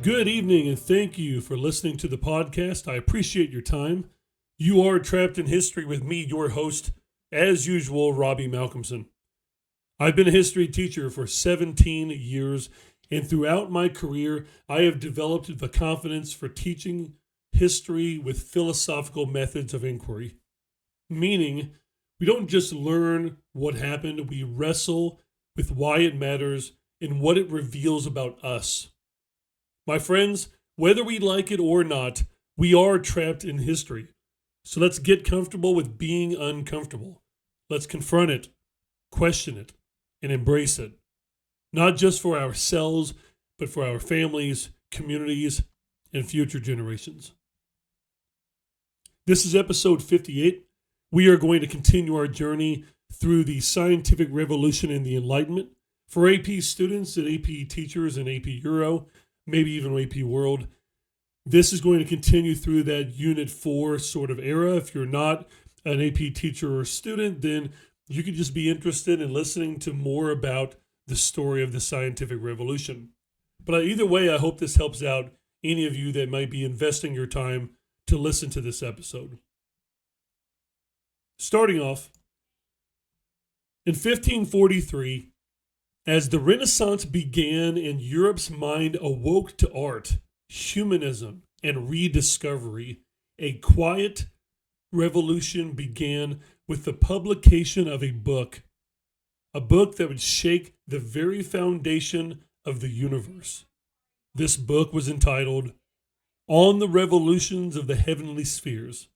Good evening, and thank you for listening to the podcast. I appreciate your time. You are Trapped in History with me, your host, as usual, Robbie Malcomson. I've been a history teacher for 17 years, and throughout my career, I have developed the confidence for teaching history with philosophical methods of inquiry. Meaning, we don't just learn what happened, we wrestle with why it matters and what it reveals about us. My friends, whether we like it or not, we are trapped in history. So let's get comfortable with being uncomfortable. Let's confront it, question it, and embrace it. Not just for ourselves, but for our families, communities, and future generations. This is episode 58. We are going to continue our journey through the scientific revolution and the Enlightenment. For AP students and AP teachers and AP Euro, maybe even AP World, this is going to continue through that Unit 4 sort of era. If you're not an AP teacher or student, then you could just be interested in listening to more about the story of the scientific revolution. But either way, I hope this helps out any of you that might be investing your time to listen to this episode. Starting off, in 1543, as the Renaissance began and Europe's mind awoke to art, humanism, and rediscovery, a quiet revolution began with the publication of a book that would shake the very foundation of the universe. This book was entitled On the Revolutions of the Heavenly Spheres.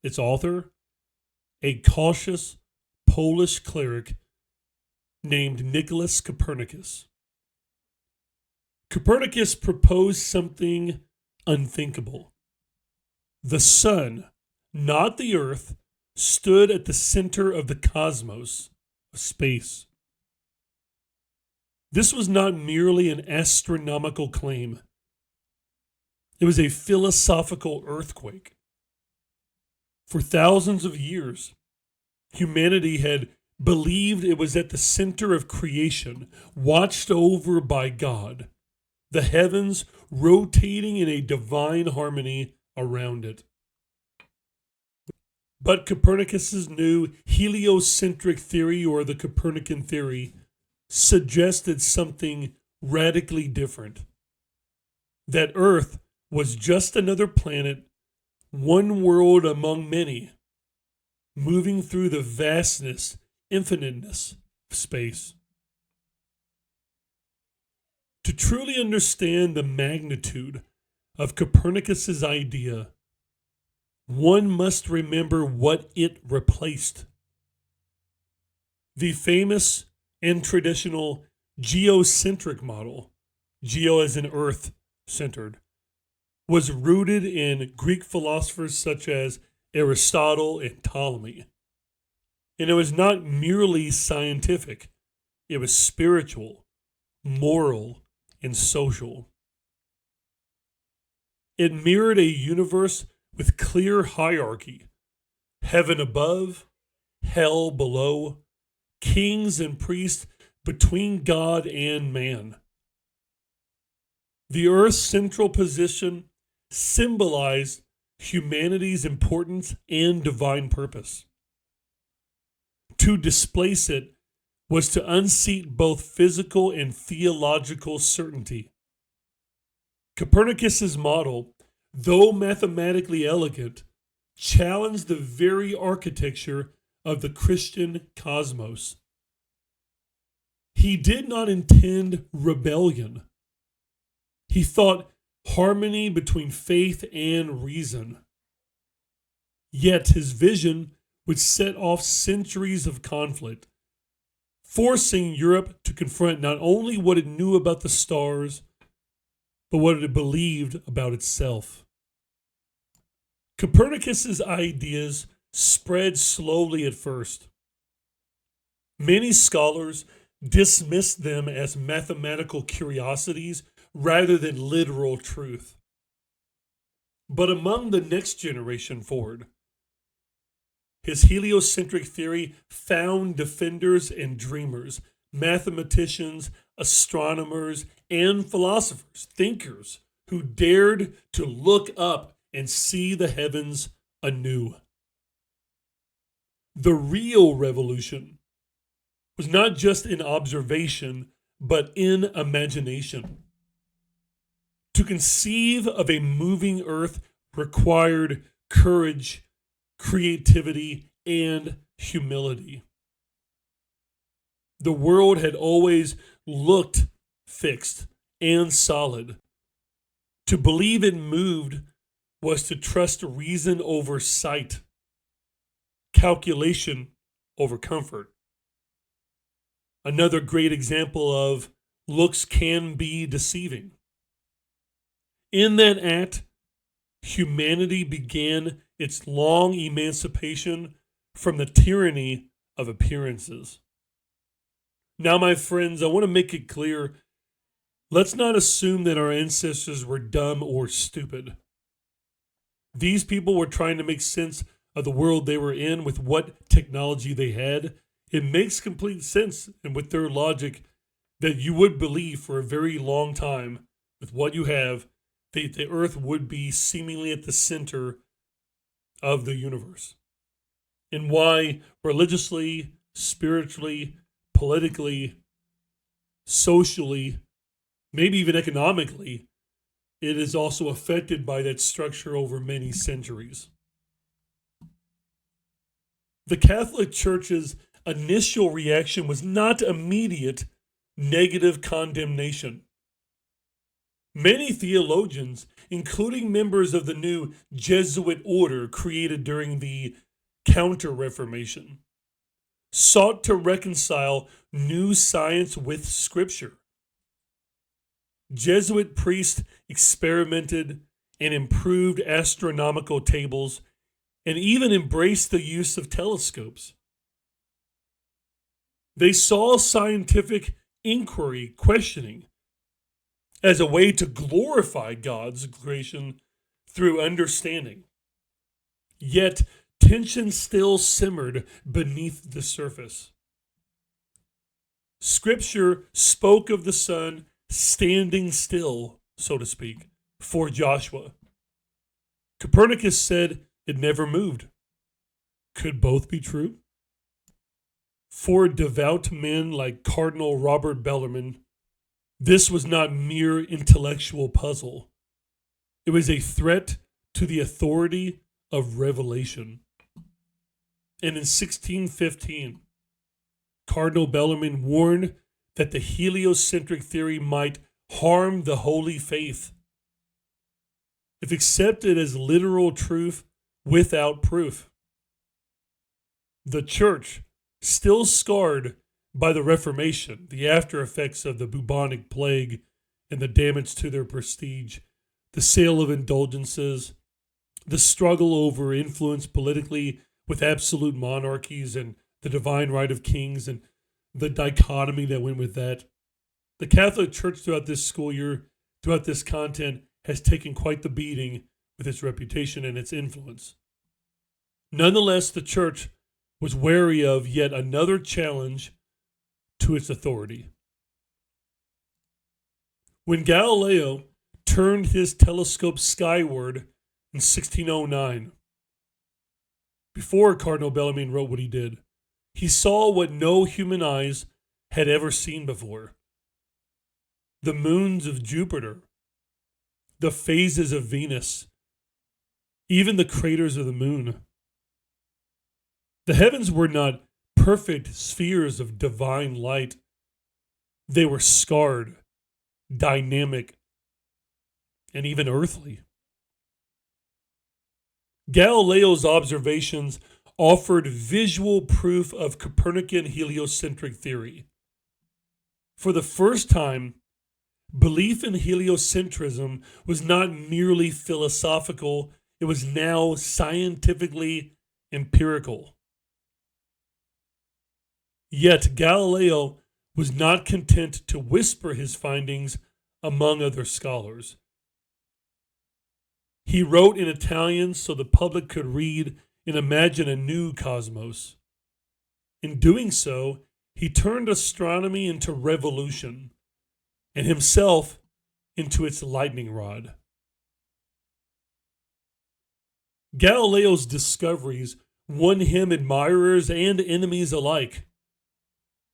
Its author, a cautious Polish cleric named Nicholas Copernicus. Copernicus proposed something unthinkable. The sun, not the earth, stood at the center of the cosmos, of space. This was not merely an astronomical claim. It was a philosophical earthquake. For thousands of years, humanity had believed it was at the center of creation, watched over by God, the heavens rotating in a divine harmony around it. But Copernicus's new heliocentric theory, or the Copernican theory, suggested something radically different. That Earth was just another planet, one world among many, moving through the vastness, infiniteness of space. To truly understand the magnitude of Copernicus's idea, one must remember what it replaced. The famous and traditional geocentric model, geo as in earth-centered, was rooted in Greek philosophers such as Aristotle and Ptolemy. And it was not merely scientific, it was spiritual, moral, and social. It mirrored a universe with clear hierarchy, heaven above, hell below, kings and priests between God and man. The Earth's central position symbolized humanity's importance and divine purpose. To displace it was to unseat both physical and theological certainty. Copernicus's model, though mathematically elegant, challenged the very architecture of the Christian cosmos. He did not intend rebellion. He thought harmony between faith and reason. Yet his vision would set off centuries of conflict, forcing Europe to confront not only what it knew about the stars, but what it believed about itself. Copernicus's ideas spread slowly at first. Many scholars dismissed them as mathematical curiosities rather than literal truth. But among the next generation forward, his heliocentric theory found defenders and dreamers, mathematicians, astronomers, and philosophers, thinkers who dared to look up and see the heavens anew. The real revolution was not just in observation, but in imagination. To conceive of a moving earth required courage, creativity, and humility. The world had always looked fixed and solid. To believe it moved was to trust reason over sight, calculation over comfort. Another great example of looks can be deceiving. In that act, humanity began its long emancipation from the tyranny of appearances. Now, my friends, I want to make it clear, let's not assume that our ancestors were dumb or stupid. These people were trying to make sense of the world they were in with what technology they had. It makes complete sense, and with their logic, that you would believe for a very long time, with what you have, that the earth would be seemingly at the center of the universe. And why religiously, spiritually, politically, socially, maybe even economically, it is also affected by that structure over many centuries. The Catholic Church's initial reaction was not immediate negative condemnation. Many theologians, including members of the new Jesuit order created during the Counter-Reformation, sought to reconcile new science with Scripture. Jesuit priests experimented and improved astronomical tables and even embraced the use of telescopes. They saw scientific inquiry, questioning, as a way to glorify God's creation through understanding. Yet, tension still simmered beneath the surface. Scripture spoke of the sun standing still, so to speak, for Joshua. Copernicus said it never moved. Could both be true? For devout men like Cardinal Robert Bellarmine, this was not mere intellectual puzzle. It was a threat to the authority of revelation. And in 1615, Cardinal Bellarmine warned that the heliocentric theory might harm the holy faith if accepted as literal truth without proof. The Church, still scarred by the Reformation, the after effects of the bubonic plague and the damage to their prestige, the sale of indulgences, the struggle over influence politically with absolute monarchies and the divine right of kings and the dichotomy that went with that. The Catholic Church throughout this school year, throughout this content, has taken quite the beating with its reputation and its influence. Nonetheless, the Church was wary of yet another challenge to its authority. When Galileo turned his telescope skyward in 1609, before Cardinal Bellarmine wrote what he did, he saw what no human eyes had ever seen before. The moons of Jupiter, the phases of Venus, even the craters of the moon. The heavens were not perfect spheres of divine light. They were scarred, dynamic, and even earthly. Galileo's observations offered visual proof of Copernican heliocentric theory. For the first time, belief in heliocentrism was not merely philosophical, it was now scientifically empirical. Yet Galileo was not content to whisper his findings among other scholars. He wrote in Italian so the public could read and imagine a new cosmos. In doing so, he turned astronomy into revolution and himself into its lightning rod. Galileo's discoveries won him admirers and enemies alike.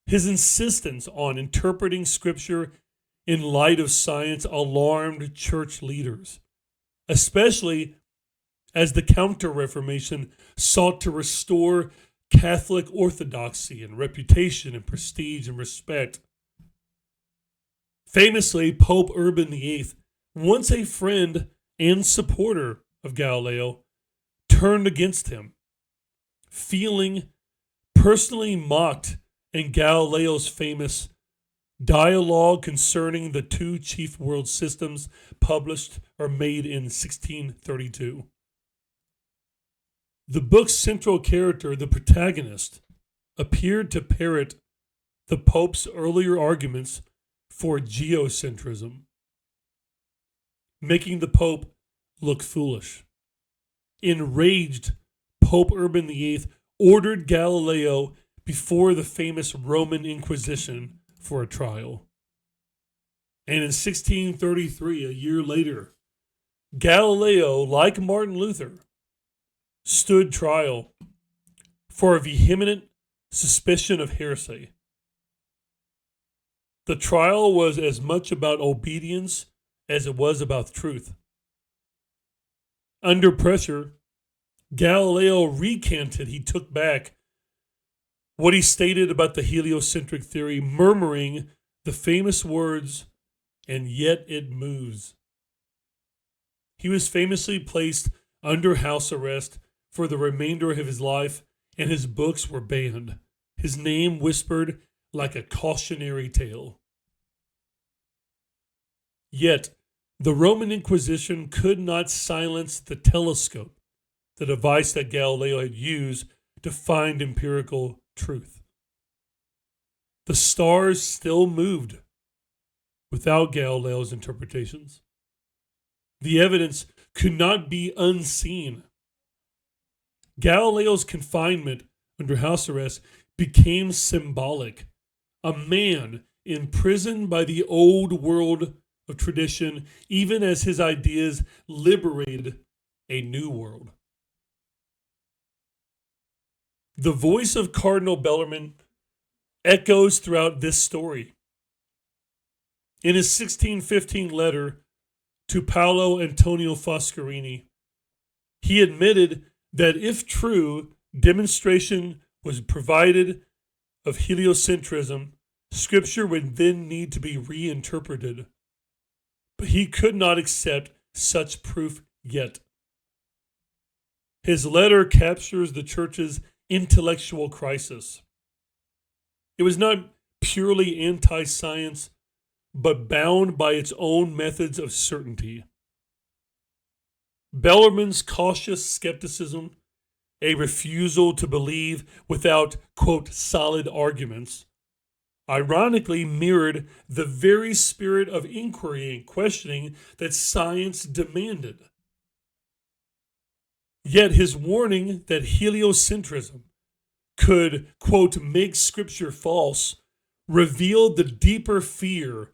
His insistence on interpreting Scripture in light of science alarmed church leaders, especially as the Counter-Reformation sought to restore Catholic orthodoxy and reputation and prestige and respect. Famously, Pope Urban VIII, once a friend and supporter of Galileo, turned against him, feeling personally mocked in Galileo's famous Dialogue Concerning the Two Chief World Systems, published or made in 1632. The book's central character, the protagonist, appeared to parrot the Pope's earlier arguments for geocentrism, making the Pope look foolish. Enraged, Pope Urban VIII ordered Galileo before the famous Roman Inquisition for a trial. And in 1633, a year later, Galileo, like Martin Luther, stood trial for a vehement suspicion of heresy. The trial was as much about obedience as it was about truth. Under pressure, Galileo recanted, he took back what he stated about the heliocentric theory, murmuring the famous words, "And yet it moves." He was famously placed under house arrest for the remainder of his life, and his books were banned, his name whispered like a cautionary tale. Yet, the Roman Inquisition could not silence the telescope, the device that Galileo had used to find empirical truth. The stars still moved without Galileo's interpretations. The evidence could not be unseen. Galileo's confinement under house arrest became symbolic. A man imprisoned by the old world of tradition, even as his ideas liberated a new world. The voice of Cardinal Bellarmine echoes throughout this story. In his 1615 letter to Paolo Antonio Foscarini, he admitted that if true, demonstration was provided of heliocentrism, Scripture would then need to be reinterpreted. But he could not accept such proof yet. His letter captures the church's intellectual crisis. It was not purely anti-science, but bound by its own methods of certainty. Bellarmine's cautious skepticism, a refusal to believe without, quote, solid arguments, ironically mirrored the very spirit of inquiry and questioning that science demanded. Yet his warning that heliocentrism could, quote, make Scripture false, revealed the deeper fear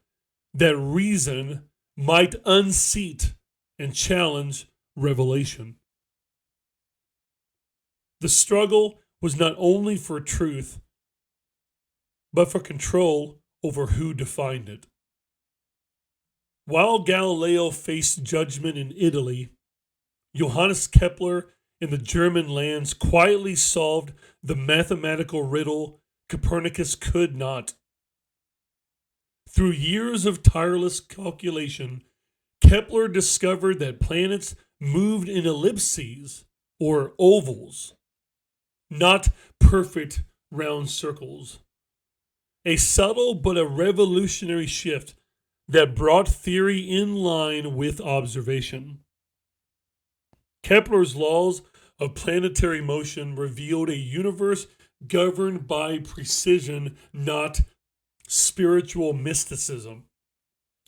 that reason might unseat and challenge revelation. The struggle was not only for truth, but for control over who defined it. While Galileo faced judgment in Italy, Johannes Kepler in the German lands quietly solved the mathematical riddle Copernicus could not. Through years of tireless calculation, Kepler discovered that planets moved in ellipses, or ovals, not perfect round circles. A subtle but a revolutionary shift that brought theory in line with observation. Kepler's laws of planetary motion revealed a universe governed by precision, not spiritual mysticism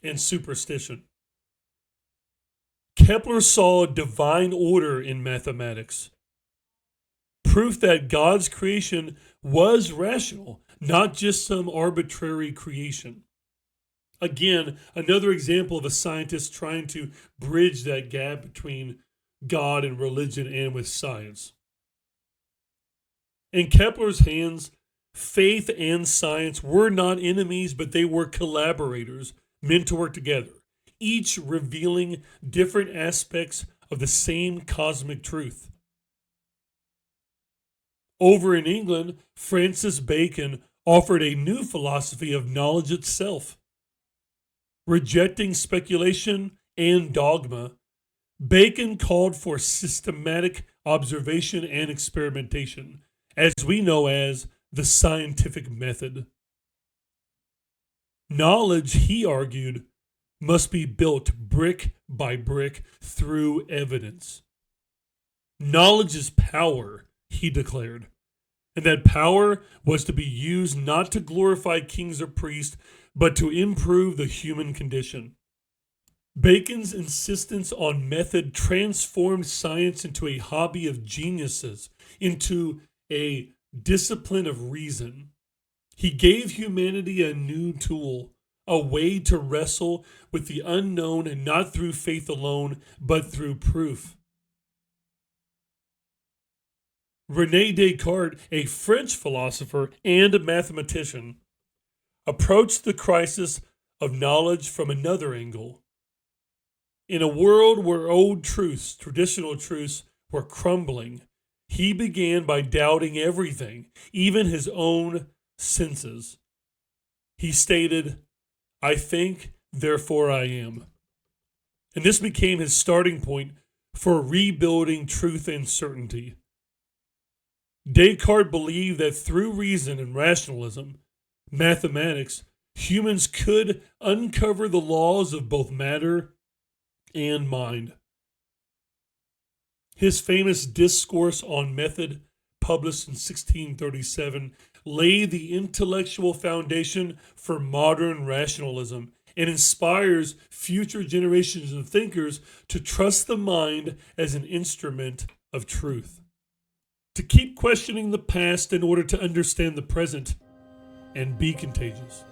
and superstition. Kepler saw divine order in mathematics, proof that God's creation was rational, not just some arbitrary creation. Again, another example of a scientist trying to bridge that gap between God and religion and with science. In Kepler's hands, faith and science were not enemies, but they were collaborators meant to work together, each revealing different aspects of the same cosmic truth. Over in England, Francis Bacon offered a new philosophy of knowledge itself. Rejecting speculation and dogma, Bacon called for systematic observation and experimentation, as we know as the scientific method. Knowledge, he argued, must be built brick by brick through evidence. Knowledge is power, he declared, and that power was to be used not to glorify kings or priests, but to improve the human condition. Bacon's insistence on method transformed science into a hobby of geniuses, into a discipline of reason. He gave humanity a new tool, a way to wrestle with the unknown, and not through faith alone, but through proof. René Descartes, a French philosopher and mathematician, approached the crisis of knowledge from another angle. In a world where old truths, traditional truths, were crumbling, he began by doubting everything, even his own senses. He stated, "I think, therefore I am." And this became his starting point for rebuilding truth and certainty. Descartes believed that through reason and rationalism, mathematics, humans could uncover the laws of both matter and mind. His famous Discourse on Method, published in 1637, laid the intellectual foundation for modern rationalism and inspires future generations of thinkers to trust the mind as an instrument of truth, to keep questioning the past in order to understand the present and be contagious.